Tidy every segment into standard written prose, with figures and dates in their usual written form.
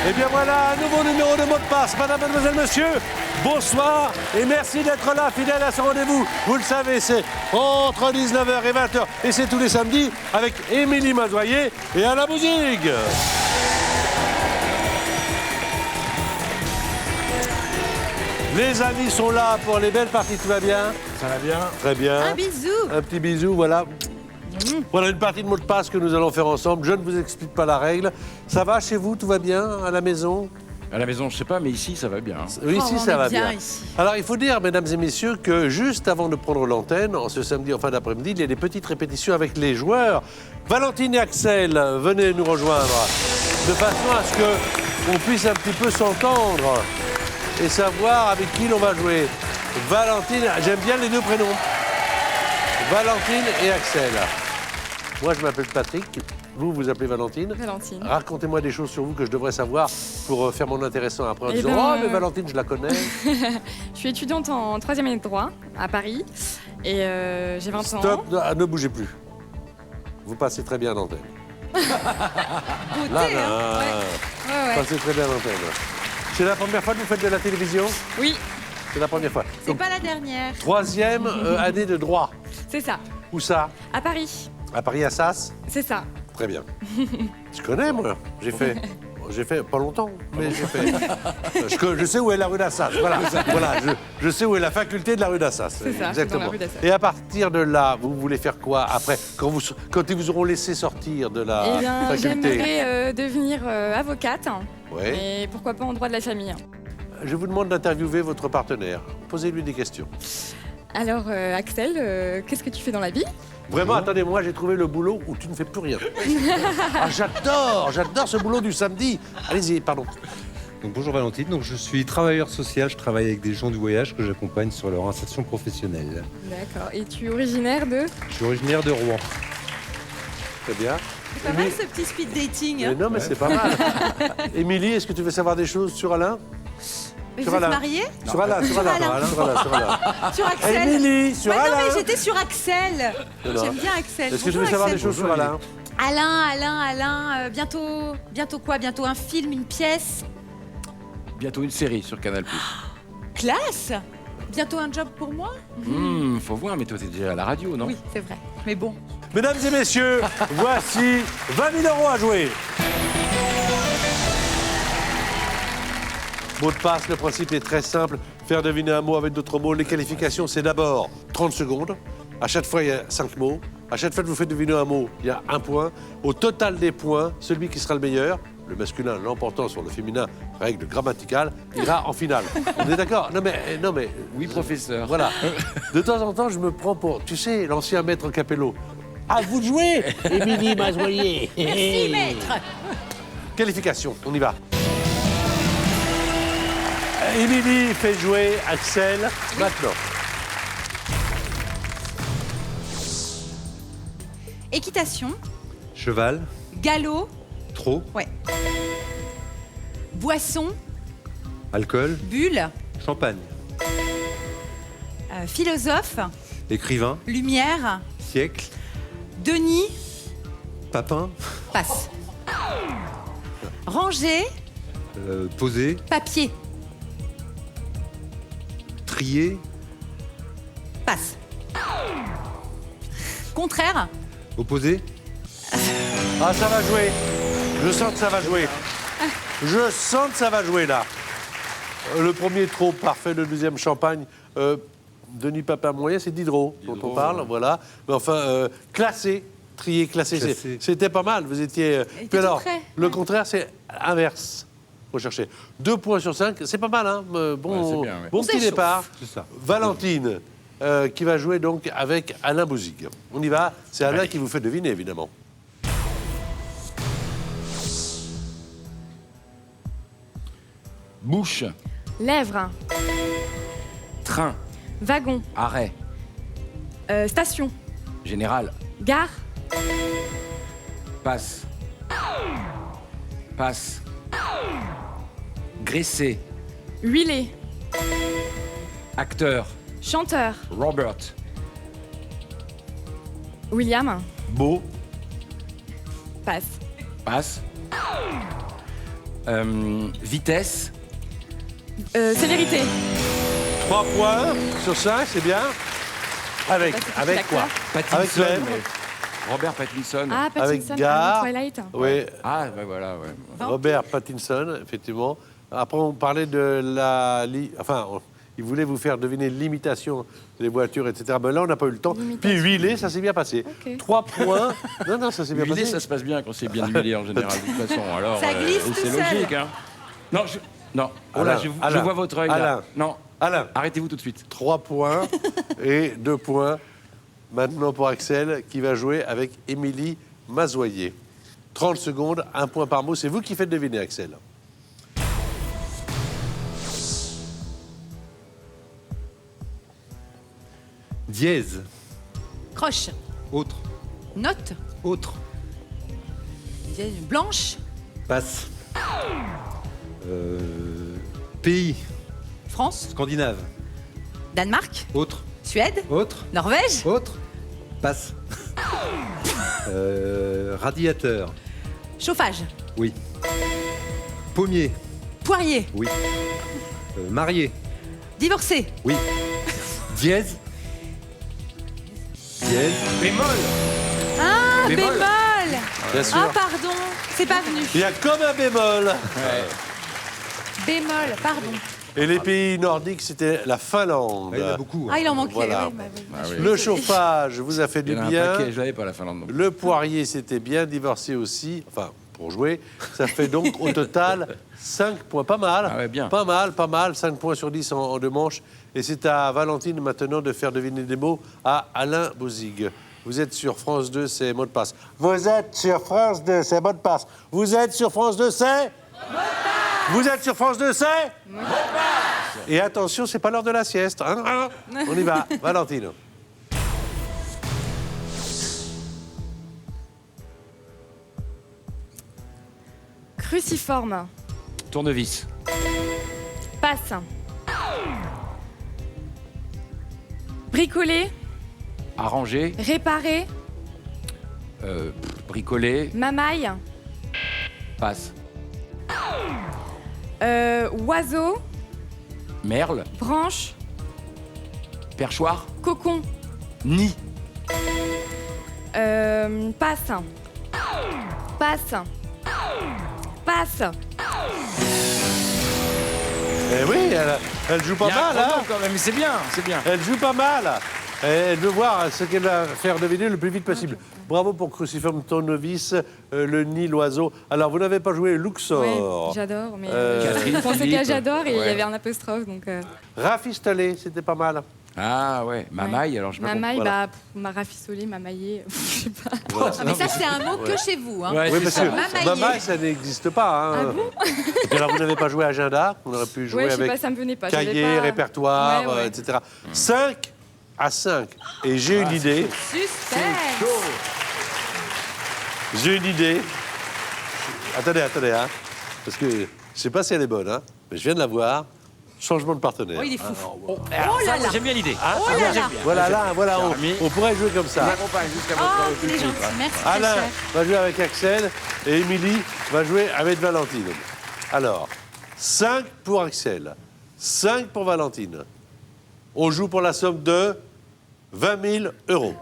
Eh bien voilà, un nouveau numéro de mot de passe. Madame, mademoiselle, monsieur, bonsoir et merci d'être là, fidèle à ce rendez-vous. Vous le savez, c'est entre 19h et 20h et c'est tous les samedis avec Émilie Mazoyer et Alain Bouzig. Les amis sont là pour les belles parties, tout va bien? Ça va bien? Très bien. Un bisou. Un petit bisou, voilà. Voilà une partie de mot de passe que nous allons faire ensemble. Je ne vous explique pas la règle. Ça va chez vous? Tout va bien? À la maison? À la maison, je sais pas, mais ici, ça va bien. Oui, ici, on ça est va bien bien. ici. Alors, il faut dire, mesdames et messieurs, que juste avant de prendre l'antenne, en ce samedi en fin d'après-midi, il y a des petites répétitions avec les joueurs. Valentine et Axel, venez nous rejoindre, de façon à ce qu'on puisse un petit peu s'entendre et savoir avec qui l'on va jouer. Valentine, j'aime bien les deux prénoms. Valentine et Axel. Moi, je m'appelle Patrick. Vous, vous appelez Valentine. Valentine. Racontez-moi des choses sur vous que je devrais savoir pour faire mon intéressant après en Eh disant ben, oh, mais Valentine, je la connais. Je suis étudiante en 3e année de droit à Paris et j'ai 20 ans. Stop, ne bougez plus. Vous passez très bien à l'antenne. Beauté, Là, hein. Ouais. passez très bien à l'antenne. C'est la première fois que vous faites de la télévision? Oui, C'est la première fois. C'est pas la dernière. 3e année de droit. c'est ça. Où ça? À Paris, À Paris, Assas? c'est ça. Très bien. Je connais, moi. J'ai fait pas longtemps, mais j'ai fait. Je sais où est la rue d'Assas. Voilà, je sais où est la faculté de la rue d'Assas. C'est ça, Exactement. dans la rue d'Assas. Et à partir de là, vous voulez faire quoi après, quand ils vous auront laissé sortir de la Eh bien, faculté? j'aimerais devenir avocate Ouais. et pourquoi pas en droit de la famille. Je vous demande d'interviewer votre partenaire. Posez-lui des questions. Alors, Axel, qu'est-ce que tu fais dans la vie? Vraiment, attendez, moi j'ai trouvé le boulot où tu ne fais plus rien. Ah, j'adore ce boulot du samedi. Allez-y, pardon. Donc, bonjour Valentine, donc, je suis travailleur social, je travaille avec des gens du voyage que j'accompagne sur leur insertion professionnelle. D'accord. Et tu es originaire de? Je suis originaire de Rouen. Très bien. C'est pas mal ce petit speed dating. Mais Hein. non, mais c'est pas mal. Émilie, est-ce que tu veux savoir des choses sur Alain? Mais Sur vous êtes Alain. mariés? Sur Alain, sur Alain, Alain. sur Alain. Sur Axel. Émilie, sur Ouais, non, Alain. mais j'étais sur Axel. Non, non. J'aime bien Axel. Est-ce que tu veux Bonjour, savoir des Axel. choses sur Alain? Alain, bientôt quoi? Bientôt un film, une pièce? Bientôt une série sur Canal+. Classe! Bientôt un job pour moi? Faut voir, mais toi, t'es déjà à la radio, non? Oui, c'est vrai. Mais bon. Mesdames et messieurs, voici 20 000 € à jouer. Mot de passe, le principe est très simple. Faire deviner un mot avec d'autres mots. Les qualifications, c'est d'abord 30 secondes. À chaque fois, il y a 5 mots. À chaque fois que vous faites deviner un mot, il y a 1 point. Au total des points, celui qui sera le meilleur, le masculin l'emportant sur le féminin, règle grammaticale, ira en finale. On est d'accord? Non mais... Oui, professeur. Voilà. De temps en temps, je me prends pour, tu sais, l'ancien maître Capello. À vous de jouer, Émilie Mazoyer. Merci, maître. Qualification, on y va. Émilie fait jouer Axel maintenant. Équitation, Cheval, galop, trot, ouais. Boisson, alcool, bulle, champagne, philosophe, écrivain, lumière, siècle, Denis, papin, passe. Ranger, posé, papier, trier, passe. Contraire, opposé, Ah, ça va jouer. Je sens que ça va jouer. Je sens que ça va jouer, là. Le premier trop parfait, le deuxième champagne. Denis Papin moyen, c'est Diderot dont on parle, voilà. Mais enfin, classé, trié, classé, Classé. c'était pas mal. Vous étiez... était Puis alors, tout près. le contraire, c'est inverse. Faut chercher. 2 points sur 5, c'est pas mal, hein. Bon, Ouais, c'est bien, ouais. bon On petit s'échauffe. départ. c'est ça. Valentine, qui va jouer donc avec Alain Bouzig. On y va. C'est Alain Allez. qui vous fait deviner, évidemment. Bouche, Lèvres, train, wagon, arrêt, station, général, gare, passe, passe, graisser, huilé, acteur, chanteur, Robert, William, Beau, passe. passe, Vitesse. Sévérité. 3 points sur 5, c'est bien. Avec quoi? Avec Pattinson. Clem. Robert Pattinson. Ah, Avec Pattinson, Gare. Twilight. Oui, Ah, ben voilà, ouais. Robert Pattinson, effectivement. Après, on parlait de la... il voulait vous faire deviner l'imitation des voitures, etc. Mais là, on n'a pas eu le temps. Puis huilé, ça s'est bien passé. Ok. 3 points. Non, ça s'est bien Huilé, passé. ça se passe bien quand c'est bien huilé en général, de toute façon. Alors, Ça glisse tout c'est seul. logique, hein. Non, non. Oh là, Alain, je vois votre œil, là. Alain. Non, Alain, arrêtez-vous tout de suite. 3 points et 2 points. Maintenant pour Axel, qui va jouer avec Émilie Mazoyer. 30 secondes, 1 point par mot. C'est vous qui faites deviner, Axel. Dièse. Croche. Autre. Note. Autre. Blanche. Passe. Pays. France. Scandinave. Danemark. Autre. Suède. Autre. Norvège. Autre. Passe. Radiateur. Chauffage. Oui. Pommier. Poirier. Oui. Marié. Divorcé. Oui. Dièse. Dièse. Bémol. Ah, Bémol. bémol. Bien sûr. Ah, pardon. C'est pas venu. Il y a comme un bémol. Bémol, pardon. Et les pays nordiques, c'était la Finlande. Il y en a beaucoup. Ah, il en manquait. Voilà. oui, bah oui. Ah oui. Le chauffage vous a fait Il du y en a un bien. paquet, je l'avais pas la Finlande. non plus. Le poirier, c'était bien. Divorcé aussi. Enfin, pour jouer. Ça fait donc au total 5 points. Pas mal. Ah ouais, bien. Pas mal. 5 points sur 10 en 2 manches. Et c'est à Valentine maintenant de faire deviner des mots à Alain Bouzig. Vous êtes sur France 2, c'est mot de passe. Vous êtes sur France 2, c'est mot de passe. Vous êtes sur France 2, c'est mot de passe. Vous êtes sur France 2, c'est mot de passe. Et attention, c'est pas l'heure de la sieste. Hein. On y va, Valentine. Cruciforme. Tournevis. Passe. Bricoler. Arranger. Réparer. Bricoler. Mamaille. Passe. Oiseau. Merle. Branche. Perchoir. Cocon. Nid. Passe. Passe. Passe. Eh oui, elle joue pas Il y a un mal, hein. chrono quand même, mais c'est bien, c'est bien. Elle joue pas mal. Et elle veut voir ce qu'elle va faire deviner le plus vite possible. Bravo pour Cruciforme, Tournevis, le nid, l'oiseau. Alors, vous n'avez pas joué Luxor. Oui, j'adore, mais Catherine, je pensais Philippe. qu'à j'adore et il y Ouais. avait un apostrophe, donc... Rafistolé, c'était pas mal. Ah ouais, Mamaille, alors je sais pas Mamaille, Voilà. m'a rafistolé, m'a maillé, je sais pas. Ah, mais ça, c'est un mot que chez vous. Hein. Ouais, Oui, c'est parce ça. que Mamailler. Mamaille, ça n'existe pas. Hein. Et puis alors, vous n'avez pas joué Agenda, on aurait pu jouer Ouais, je sais avec pas, ça me venait pas. j'avais cahier, pas- répertoire, Ouais, ouais. etc. 5 à 5. Et j'ai une idée. Suspense. J'ai une idée. Attendez, hein. Parce que je sais pas si elle est bonne, hein. Mais je viens de la voir. Changement de partenaire. Oh, il est fou. Oh là là. J'aime bien l'idée. Ah, Oh là là. Voilà, là, voilà, Jérémy. on pourrait jouer comme Je ça. m'accompagne jusqu'à Oh, votre il est petit. gentil. Merci, Alain très cher. va jouer avec Axel et Émilie va jouer avec Valentine. Alors, 5 pour Axel, 5 pour Valentine. On joue pour la somme de 20 000 €.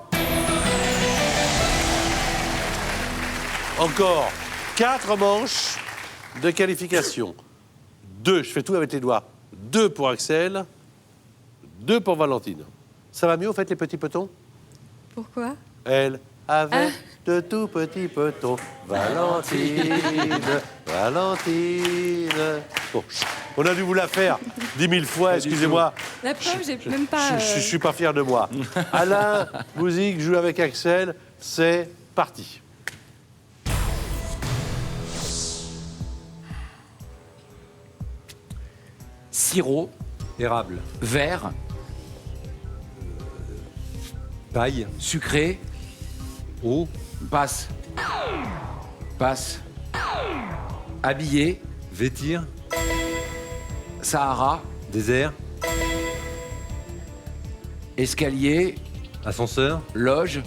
Encore 4 manches de qualification. 2, je fais tout avec les doigts. 2 pour Axel, 2 pour Valentine. Ça va mieux, au fait, les petits petons? Pourquoi? Elle avait de tout petits petons. Valentine, Valentine. Bon, on a dû vous la faire 10 000 fois, excusez-moi. La preuve, j'ai même pas... Je suis pas fier de moi. Alain Bouzig joue avec Axel. C'est parti. Sirop, Érable. vert, Paille. sucré, Eau. passe. Passe. Habillé, Vêtir. Sahara, Désert. escalier, Ascenseur. loge,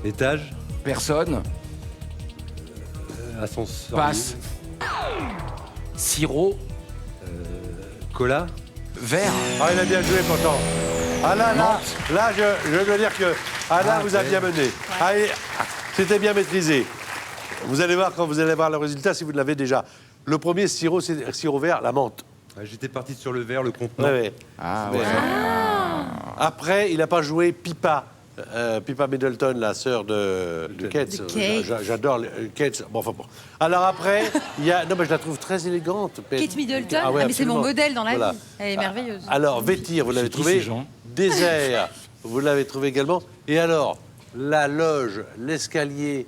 Étage. personne, Ascenseur. passe. Sirop. Cola. Vert. Ah, il a bien joué pourtant. Ah là, je dois dire que vous a bien mené. Allez, c'était bien maîtrisé. Vous allez voir quand vous allez voir le résultat si vous l'avez déjà. Le premier sirop, c'est sirop vert, la menthe. J'étais parti sur le verre, le contenant. Ouais. Ah Mais, ouais. Après, il n'a pas joué Pippa. Pippa Middleton, la sœur de Keats. J'adore Keats. Bon, enfin bon. Alors après, il y a... Non, mais je la trouve très élégante. Kate Middleton, Ah ouais, mais c'est mon absolument. modèle dans la Voilà. vie. Elle est merveilleuse. Alors, Vétir, vous l'avez C'est qui, trouvé. ces gens Désert, vous l'avez trouvé également. Et alors, la loge, l'escalier,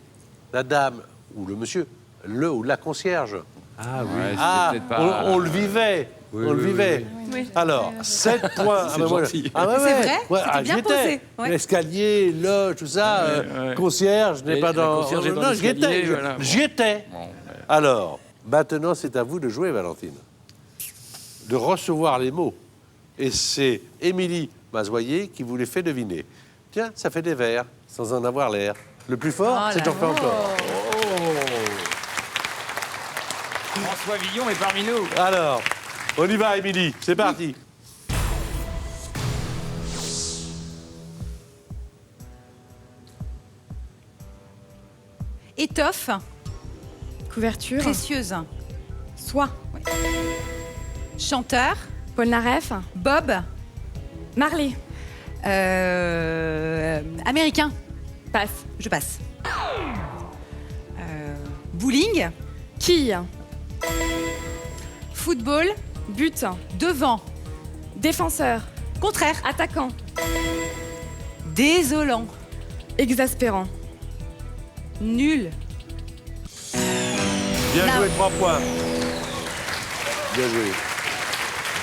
la dame ou le monsieur, le ou la concierge. Ah oui. Ouais, c'était Ah, peut-être pas- on le vivait. Oui, on le oui, vivait. Oui. Alors, 7 points. C'est ben voilà. gentil. Ah, ouais, C'est ouais. vrai Ouais, C'était bien j'y étais. posé, ouais. L'escalier, loge, tout ça. ouais. Concierge, je n'ai Et pas la dans... concierge est dans non, j'y l'escalier, étais. voilà, bon. J'y étais. Bon, Alors, maintenant, c'est à vous de jouer, Valentine. De recevoir les mots. Et c'est Émilie Mazoyer qui vous les fait deviner. Tiens, ça fait des vers, sans en avoir l'air. Le plus fort, Oh c'est là en fait là. encore. François Villon est parmi nous. Alors, on y va, Émilie. C'est parti. Étoffe, Couverture. précieuse. Soie. Chanteur, Paul Naref. Bob, Marley. américain. Passe. Je passe. Bowling, Quille. football, But. devant, Défenseur. contraire, Attaquant. désolant, Exaspérant. nul, Bien Là. joué, 3 points. Bien joué.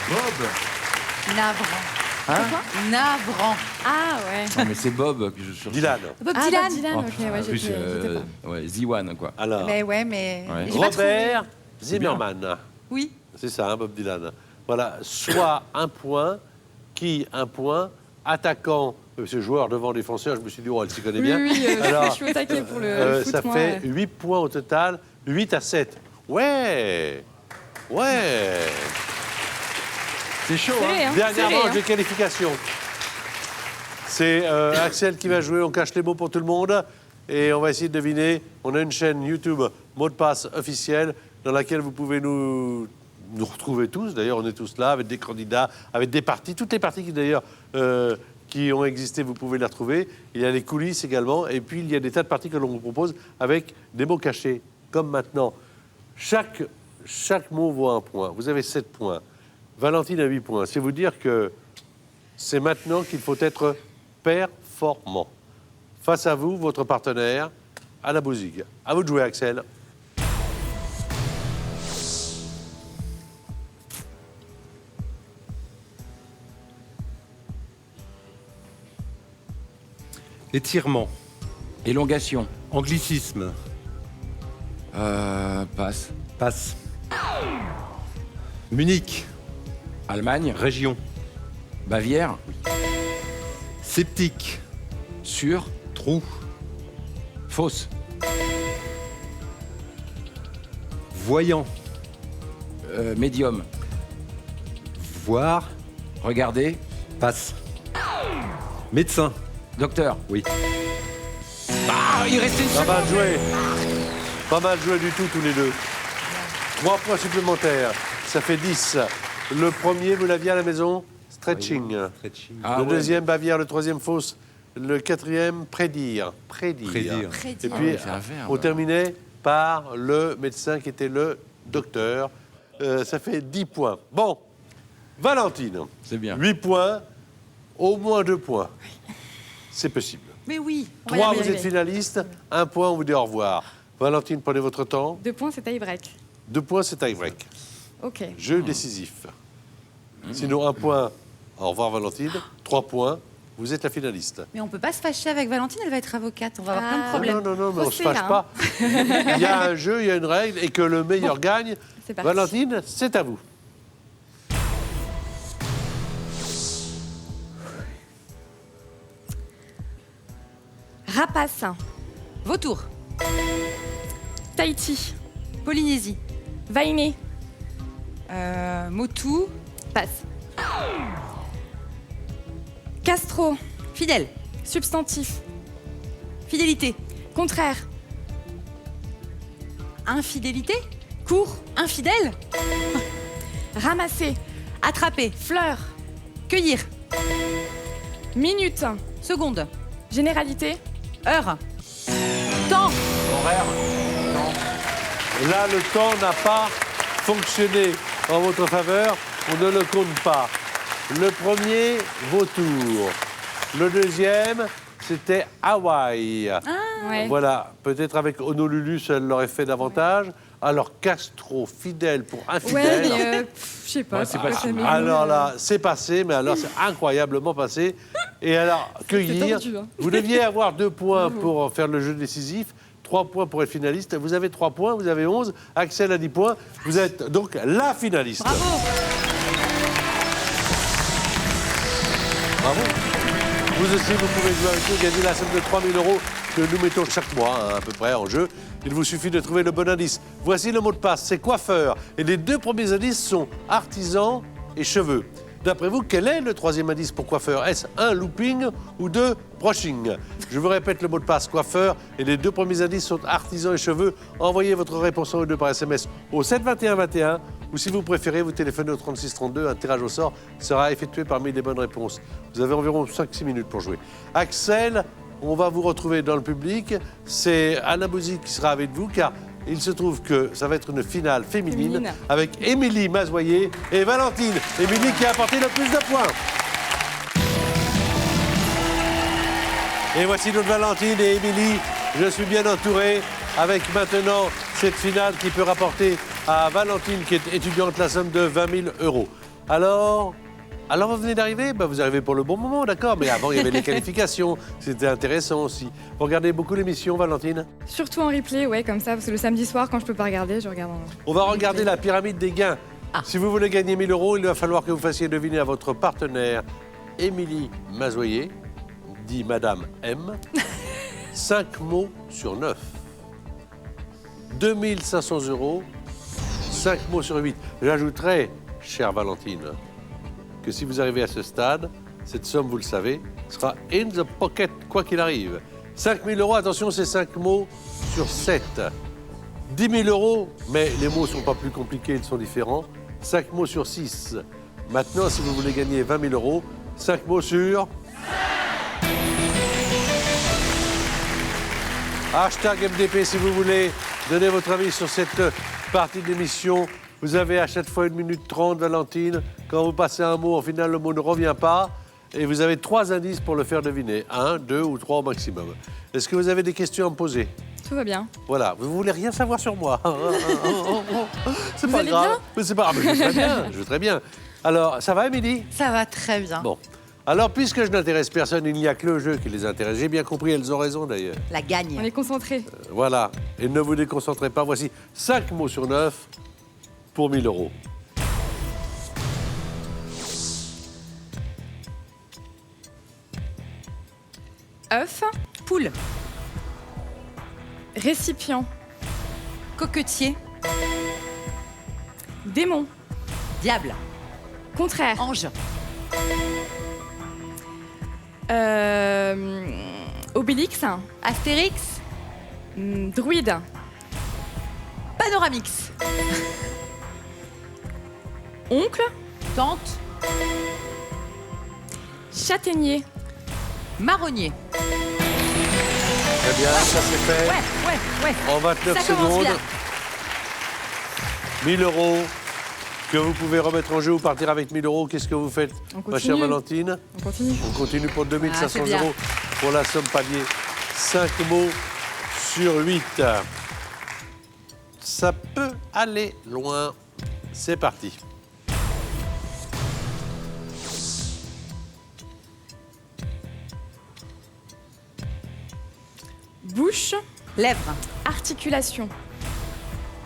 Bob. navrant. Navrant. Ah ouais. Non, mais c'est Bob que je cherche. Dylan. Bob Ah, Dylan. Bob Dylan, Oh, ok, putain, ouais, en plus, j'étais pas. ouais, Ziwan, quoi. Alors, Mais ouais, mais. Ouais. j'ai pas trouvé. Robert Zimmerman. Oui. C'est ça, hein, Bob Dylan. Voilà, soit un point, qui un point, attaquant, ce joueur devant défenseur, je me suis dit, oh, elle s'y connaît Oui, bien. oui, Alors, je suis au taquet pour le foot, ça moi, fait ouais. 8 points au total, 8 à 7. Ouais. Ouais. C'est chaud, Serré, hein, Dernière serré, manche hein. de qualification. C'est Axel qui va jouer, on cache les mots pour tout le monde. Et on va essayer de deviner. On a une chaîne YouTube, mot de passe officiel, dans laquelle vous pouvez nous retrouver tous. D'ailleurs, on est tous là, avec des candidats, avec des parties. Toutes les parties qui, d'ailleurs, qui ont existé, vous pouvez les retrouver. Il y a les coulisses également. Et puis, il y a des tas de parties que l'on vous propose avec des mots cachés, comme maintenant. Chaque mot vaut un point. Vous avez 7 points. Valentine a 8 points. C'est vous dire que c'est maintenant qu'il faut être performant. Face à vous, votre partenaire, Anna Bouzig. À vous de jouer, Axel. Étirement. Élongation. Anglicisme. Passe. Passe. Munich. Allemagne. Région. Bavière. Sceptique. Sur. Trou. Fausse. Voyant. Médium. Voir. Regardez. Passe. Médecin. Docteur. Oui. Ah, il restait une Pas seconde. mal joué. Pas mal joué du tout, tous les deux. 3 points supplémentaires. Ça fait 10. Le premier, vous l'aviez à la maison, stretching. Stretching. Ah, Le ouais. deuxième, Bavière. Le troisième, fausse. Le quatrième, prédire. Prédire. Prédire. Et Ah, puis, mais c'est un verbe. on terminait par le médecin qui était le docteur. Ça fait 10 points. Bon, Valentine, C'est bien. 8 points, au moins 2 points. C'est possible. Mais oui. On va y 3, arriver. vous êtes finaliste. 1 point, on vous dit au revoir. Valentine, prenez votre temps. 2 points, c'est tie-break. 2 points, c'est tie-break. Ok. Jeu décisif. Sinon, 1 point, au revoir Valentine. 3 points, vous êtes la finaliste. Mais on peut pas se fâcher avec Valentine, elle va être avocate. On va avoir plein de Ah. problèmes. Non, mais on ne se Procès, fâche là, pas. Il y a un jeu, il y a une règle, et que le meilleur gagne. C'est parti. Valentine, c'est à vous. Rapace. Vautour, Tahiti. Polynésie, Vainé. Motu. Passe. Castro. Fidèle. Substantif. Fidélité. Contraire. Infidélité. Court. Infidèle. Ramasser. Attraper. Fleur. Cueillir. Minute. Seconde. Généralité. Heure. Temps. Horaire. Là, le temps n'a pas fonctionné en votre faveur. On ne le compte pas. Le premier, vautour. Le deuxième, c'était Hawaï. Ouais. Voilà, peut-être avec Honolulu, ça l'aurait fait davantage. Alors, Castro, fidèle pour Ouais, infidèle. mais je sais pas. Ouais, c'est pas ça si m'est mal. venu, Alors là, c'est passé, mais alors c'est incroyablement passé. Et alors, cueillir, tendu, hein. vous deviez avoir 2 points pour faire le jeu décisif, 3 points pour être finaliste. Vous avez 3 points, vous avez 11. Axel a 10 points. Vous êtes donc la finaliste. Bravo. Bravo. Vous aussi, vous pouvez jouer avec nous, gagner la somme de 3 000 € que nous mettons chaque mois, hein, à peu près, en jeu. Il vous suffit de trouver le bon indice. Voici le mot de passe, c'est coiffeur. Et les 2 premiers indices sont artisan et cheveux. D'après vous, quel est le 3e indice pour coiffeur? Est-ce 1, looping ou 2, brushing? Je vous répète le mot de passe, coiffeur. Et les 2 premiers indices sont artisan et cheveux. Envoyez votre réponse en 2 par SMS au 7 21 21. Ou si vous préférez, vous téléphonez au 36 32. Un tirage au sort sera effectué parmi les bonnes réponses. Vous avez environ 5-6 minutes pour jouer. Axel, on va vous retrouver dans le public. C'est Anna Bouzy qui sera avec vous, car il se trouve que ça va être une finale féminine. Avec Émilie Mazoyer et Valentine. Émilie qui a apporté le plus de points. Et voici notre Valentine et Émilie. Je suis bien entouré avec maintenant cette finale qui peut rapporter à Valentine, qui est étudiante, la somme de 20 000 €. Alors vous venez d'arriver? Vous arrivez pour le bon moment, d'accord. Mais avant, il y avait les qualifications. C'était intéressant aussi. Vous regardez beaucoup l'émission, Valentine? Surtout en replay, ouais, comme ça, parce que le samedi soir, quand je peux pas regarder, je regarde en... On va regarder la pyramide des gains. Si vous voulez gagner 1 000 €, il va falloir que vous fassiez deviner à votre partenaire, Émilie Mazoyer, dit Madame M, 5 mots sur 9. 2 500 €, 5 mots sur 8. J'ajouterai, chère Valentine, que si vous arrivez à ce stade, cette somme, vous le savez, sera in the pocket, quoi qu'il arrive. 5 000 €, attention, c'est 5 mots sur 7. 10 000 €, mais les mots ne sont pas plus compliqués, ils sont différents. 5 mots sur 6. Maintenant, si vous voulez gagner 20 000 €, 5 mots sur... Hashtag MDP, si vous voulez donner votre avis sur cette partie de l'émission. Vous avez à chaque fois 1 minute 30, Valentine. Quand vous passez un mot, au final, le mot ne revient pas. Et vous avez 3 indices pour le faire deviner. 1, 2 ou 3 au maximum. Est-ce que vous avez des questions à me poser? Tout va bien. Voilà, vous voulez rien savoir sur moi. C'est Vous pas allez grave. bien Mais c'est pas grave, je vais très bien. Je vais très bien. Alors, ça va, Émilie? Ça va très bien. Bon. Alors, puisque je n'intéresse personne, il n'y a que le jeu qui les intéresse. J'ai bien compris, elles ont raison d'ailleurs. La On gagne. est concentrés. Voilà. Et ne vous déconcentrez pas. Voici 5 mots sur 9 pour 1 000 €. œuf, Poule. récipient, Coquetier. démon, Diable. contraire, Ange. obélix, Astérix. druide, Panoramix. oncle, Tante. châtaignier, Marronnier. Très bien, ça c'est fait. Ouais. En 29 Ça commence secondes. bien. 1 000 € que vous pouvez remettre en jeu ou partir avec 1 000 €. Qu'est-ce que vous faites, On ma chère continue. Valentine? on continue. On continue pour 2 500 c'est bien. € pour la somme palier. 5 mots sur 8. Ça peut aller loin. C'est parti. Bouche, Lèvres. articulation,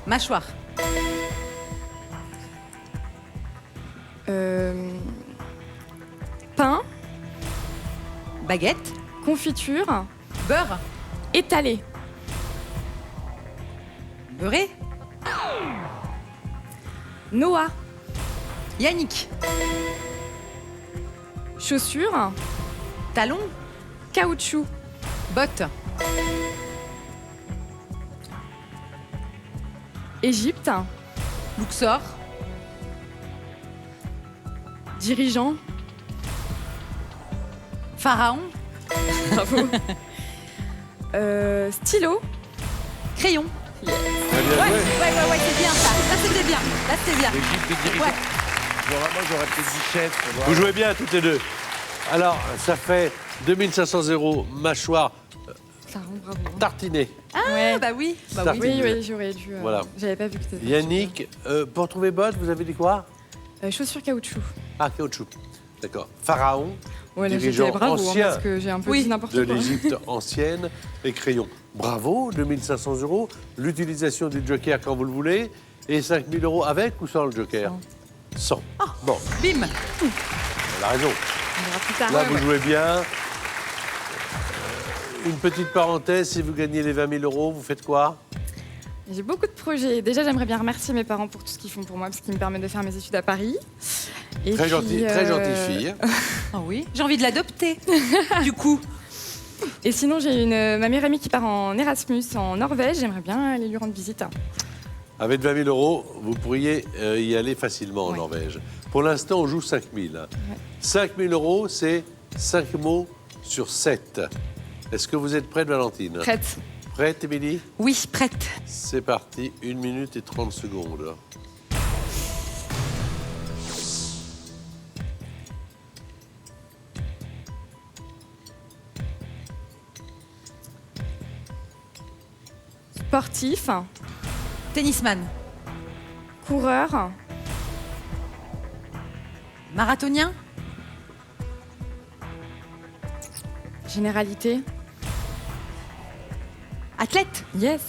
Mâchoire. pain, Baguette. confiture, Beurre. étalé, Beurré. noix, Yannick. Chaussures. Talon. Caoutchouc. Bottes. Égypte. Luxor. Dirigeant. Pharaon. Bravo. Stylo. Crayon. Très bien Ouais, joué. c'est bien ça. Là, c'était bien. Là, c'était bien. L'Égypte est dirigeant. Ouais. Moi, j'aurais peut-être dit chef. pour voir. Vous jouez bien toutes les deux. Alors, ça fait 2500 € mâchoire Pharaon, bravo. tartinée. Ouais. Ah, bah oui. Bah Ça oui. fait- Oui, j'aurais dû. Voilà. J'avais pas vu que c'était. Yannick, pour trouver bottes, vous avez dit quoi? Chaussures caoutchouc. Ah, caoutchouc. D'accord. Pharaon, Ouais, là, j'ai dirigeant fait bravo, hein, ancien parce que j'ai un peu Oui. dit n'importe de quoi. l'Égypte ancienne et crayon. Bravo, 2500 €. L'utilisation du joker quand vous le voulez. Et 5000 € avec ou sans le joker? Sans. Bon, Bim. elle a raison. On verra plus tard. Là, Ouais, vous ouais. jouez bien. Une petite parenthèse, si vous gagnez les 20 000 €, vous faites quoi? J'ai beaucoup de projets. Déjà, j'aimerais bien remercier mes parents pour tout ce qu'ils font pour moi, parce qu'ils me permettent de faire mes études à Paris. Et Très puis, gentille fille. Ah oui. J'ai envie de l'adopter. Du coup. Et sinon, j'ai ma meilleure amie qui part en Erasmus en Norvège. J'aimerais bien aller lui rendre visite. Avec 20 000 €, vous pourriez y aller facilement en Ouais. Norvège. Pour l'instant, on joue 5 000. 5 000 €, c'est 5 mots sur 7. Est-ce que vous êtes prête, Valentine? Prête. Prête, Émilie? Oui, prête. C'est parti, 1 minute et 30 secondes. Sportif. Tennisman. Coureur. Marathonien. Généralité. Athlète. Yes.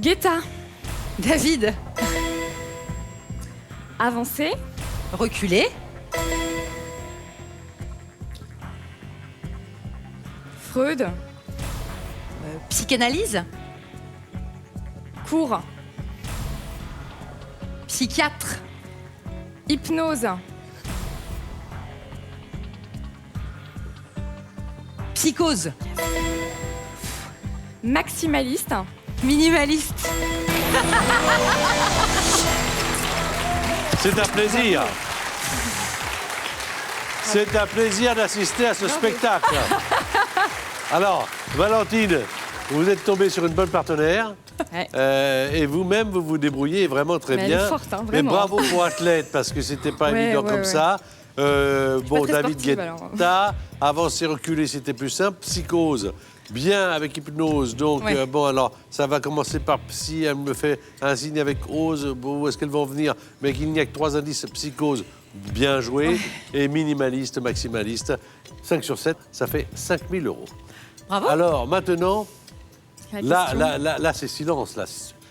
Guetta. David. Avancé. Reculé. Freud. Psychanalyse. Cours. Psychiatre. Hypnose. Psychose. Maximaliste. Minimaliste. C'est un plaisir. C'est un plaisir d'assister à ce spectacle. Alors, Valentine, vous êtes tombée sur une bonne partenaire. Ouais. Et vous-même, vous vous débrouillez vraiment très Mais elle bien. est forte, hein, Mais vraiment. bravo pour Athlète, parce que c'était pas Ouais, évident ouais, comme ouais. ça. Bon, très David sportive, alors. Guetta, avancer, reculer, c'était plus simple. Psychose, bien avec hypnose. Donc, Ouais. bon, alors, ça va commencer par psy. Elle me fait un signe avec ose. Bon, où est-ce qu'elles vont venir? Mais qu'il n'y a que 3 indices. Psychose, bien joué. Et minimaliste, maximaliste. 5 sur 7, ça fait 5 000 €. Bravo. Alors, maintenant, La question. là, c'est silence, là.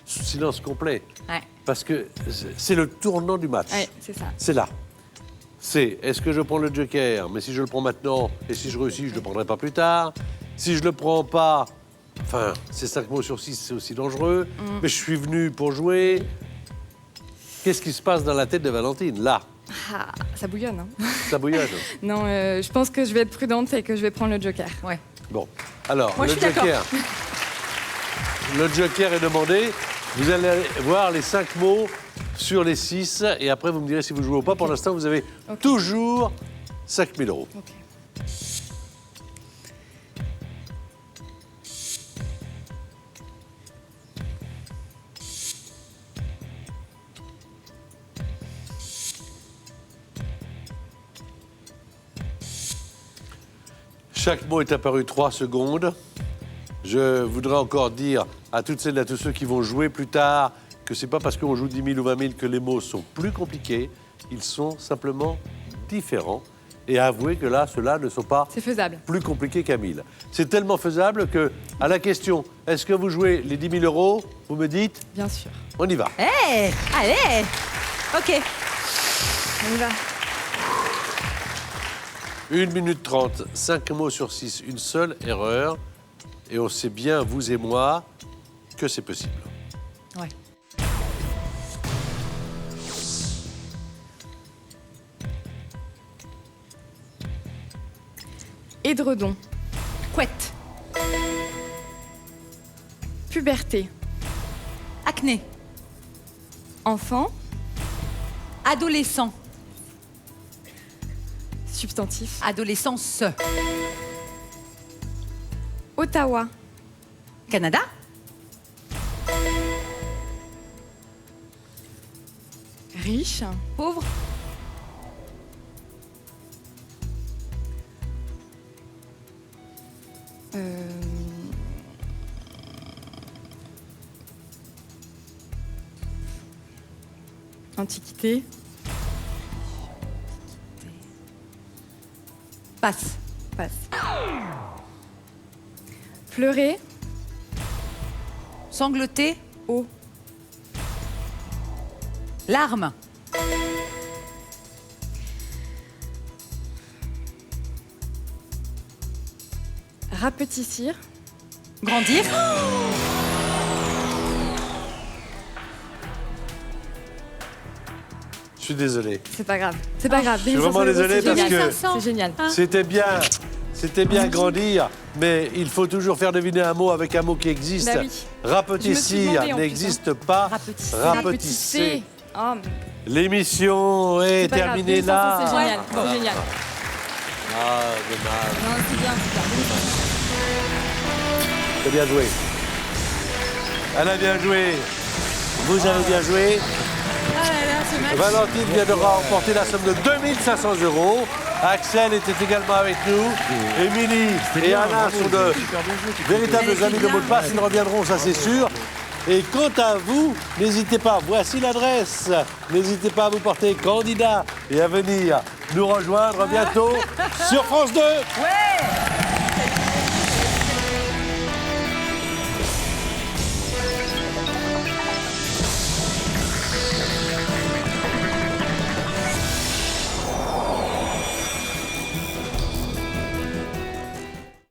Silence complet. Ouais. Parce que c'est le tournant du match. Ouais, c'est ça. C'est là. C'est, est-ce que je prends le joker? Mais si je le prends maintenant, et si je réussis, je ne le prendrai pas plus tard. Si je ne le prends pas, enfin, c'est 5 mots sur 6, c'est aussi dangereux. Mais je suis venu pour jouer. Qu'est-ce qui se passe dans la tête de Valentine, là? Ah, ça bouillonne. Hein. Ça bouillonne. Non, je pense que je vais être prudente et que je vais prendre le joker. Ouais. Bon, alors, Moi, le je suis d'accord. joker. Le joker est demandé. Vous allez voir les 5 mots sur les 6 et après vous me direz si vous jouez ou pas. Pour l'instant, vous avez toujours 5 000 €. Ok. Chaque mot est apparu 3 secondes. Je voudrais encore dire à toutes celles et à tous ceux qui vont jouer plus tard que c'est pas parce qu'on joue 10 000 ou 20 000 que les mots sont plus compliqués. Ils sont simplement différents. Et avouez que là, ceux-là ne sont pas C'est faisable. plus compliqués qu'à 1000. C'est tellement faisable que, à la question, est-ce que vous jouez les 10 000 €, vous me dites, Bien sûr. on y va. Hé, allez. Ok. On y va. 1 minute 30, 5 mots sur 6, une seule erreur. Et on sait bien, vous et moi, que c'est possible. Ouais. Édredon. Couette. Puberté. Acné. Enfant. Adolescent. Substantif. Adolescence. Ottawa. Canada. Riche. Pauvre. Antiquité. Passe. Passe. Pleurer. Sangloter. Eau. Larmes. Rapetissir. Grandir. Je suis désolé. C'est pas grave. C'est pas grave. suis vraiment désolé parce que- C'est génial. C'était bien grandir, mais il faut toujours faire deviner un mot avec un mot qui existe. Bah oui. Rapetissir demandé, en plus, n'existe pas. Rapetisser. Rapetisser. Oh, mais L'émission est c'est pas grave. terminée 2500, là. C'est génial. Bon. C'est génial. Ah, dommage. Non, c'est bien. C'est bien joué. Elle a bien joué. Vous avez bien joué. Ah là là, ce match. Valentine vient de remporter la somme de 2500 €. Axel était également avec nous. Émilie et Anna sont de véritables amis de mot de passe. Ils reviendront, ça c'est sûr. Et quant à vous, n'hésitez pas, voici l'adresse. N'hésitez pas à vous porter candidat et à venir nous rejoindre bientôt sur France 2. Ouais.